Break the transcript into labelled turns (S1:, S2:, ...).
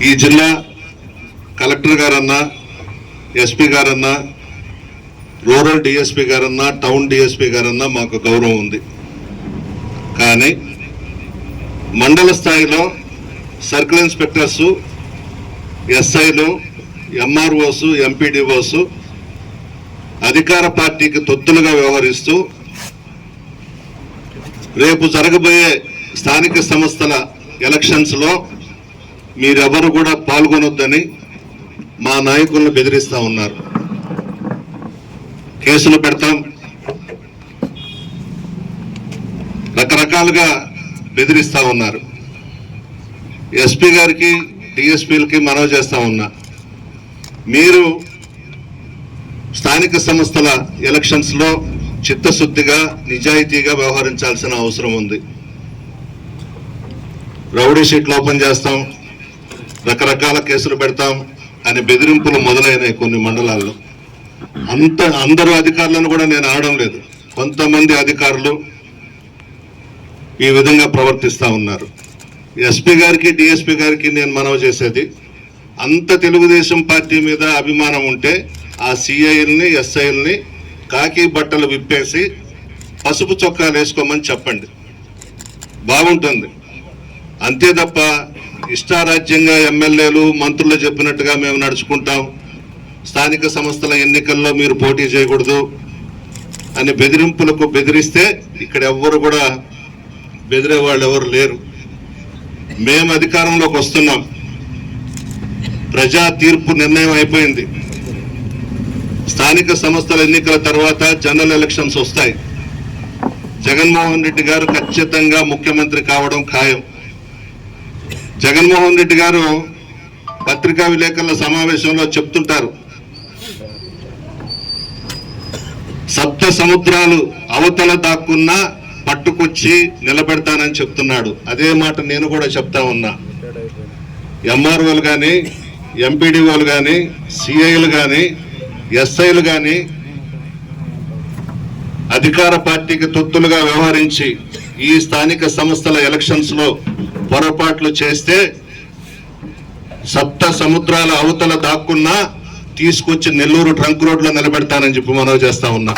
S1: ఈ జిల్లా కలెక్టర్ గారన్నా, ఎస్పీ గారన్నా, రూరల్ డిఎస్పీ గారన్నా, టౌన్ డిఎస్పీ గారన్నా మాకు గౌరవం ఉంది. కానీ మండల స్థాయిలో సర్కిల్ ఇన్స్పెక్టర్సు, ఎస్ఐలు, ఎంఆర్ఓసు, ఎంపీడీఓసు అధికార పార్టీకి తొత్తులుగా వ్యవహరిస్తూ రేపు జరగబోయే స్థానిక సంస్థల ఎలక్షన్స్లో మీరెవరు కూడా పాల్గొనొద్దని మా నాయకులను బెదిరిస్తూ ఉన్నారు. కేసులు పెడతాం, రకరకాలుగా బెదిరిస్తూ ఉన్నారు. ఎస్పీ గారికి, డిఎస్పీలకి మనవి చేస్తూ ఉన్నా, మీరు స్థానిక సంస్థల ఎలక్షన్స్లో చిత్తశుద్ధిగా, నిజాయితీగా వ్యవహరించాల్సిన అవసరం ఉంది. రౌడీ షీట్లు ఓపెన్ చేస్తాం, రకరకాల కేసులు పెడతాం అని బెదిరింపులు మొదలైనాయి కొన్ని మండలాల్లో. అందరూ అధికారులను కూడా నేను ఆడడం లేదు, కొంతమంది అధికారులు ఈ విధంగా ప్రవర్తిస్తూ ఉన్నారు. ఎస్పీ గారికి, డిఎస్పీ గారికి నేను మనవి చేసేది, అంత తెలుగుదేశం పార్టీ మీద అభిమానం ఉంటే ఆ సిఐల్ని, ఎస్ఐల్ని కాకి బట్టలు విప్పేసి పసుపు చొక్కాలు వేసుకోమని చెప్పండి, బాగుంటుంది. అంతే తప్ప ఇష్టారాజ్యంగా ఎమ్మెల్యేలు, మంత్రులు చెప్పినట్టుగా మేము నడుచుకుంటాం, స్థానిక సంస్థల ఎన్నికల్లో మీరు పోటీ చేయకూడదు అని బెదిరింపులకు బెదిరిస్తే ఇక్కడ ఎవ్వరు కూడా బెదిరే వాళ్ళు ఎవరు లేరు. మేము అధికారంలోకి వస్తున్నాం, ప్రజా తీర్పు నిర్ణయం అయిపోయింది. స్థానిక సంస్థల ఎన్నికల తర్వాత జనరల్ ఎలక్షన్స్ వస్తాయి. జగన్మోహన్ రెడ్డి గారు ఖచ్చితంగా ముఖ్యమంత్రి కావడం ఖాయం. జగన్మోహన్ రెడ్డి గారు పత్రికా విలేకరుల సమావేశంలో చెప్తుంటారు, సప్త సముద్రాలు అవతల దాక్కున్నా పట్టుకొచ్చి నిలబెడతానని చెప్తున్నాడు. అదే మాట నేను కూడా చెప్తా ఉన్నా. ఎంఆర్ఓలు కానీ, ఎంపీడీఓలు కానీ, సిఐలు కానీ, ఎస్ఐలు కానీ అధికార పార్టీకి తొత్తులుగా వ్యవహరించి ఈ స్థానిక సంస్థల ఎలక్షన్స్ లో పొరపాట్లు చేస్తే సప్త సముద్రాల అవతల దాక్కున్నా తీసుకొచ్చి నెల్లూరు ట్రంక్ రోడ్ లో నిలబెడతానని చెప్పి మనవి చేస్తా ఉన్నా.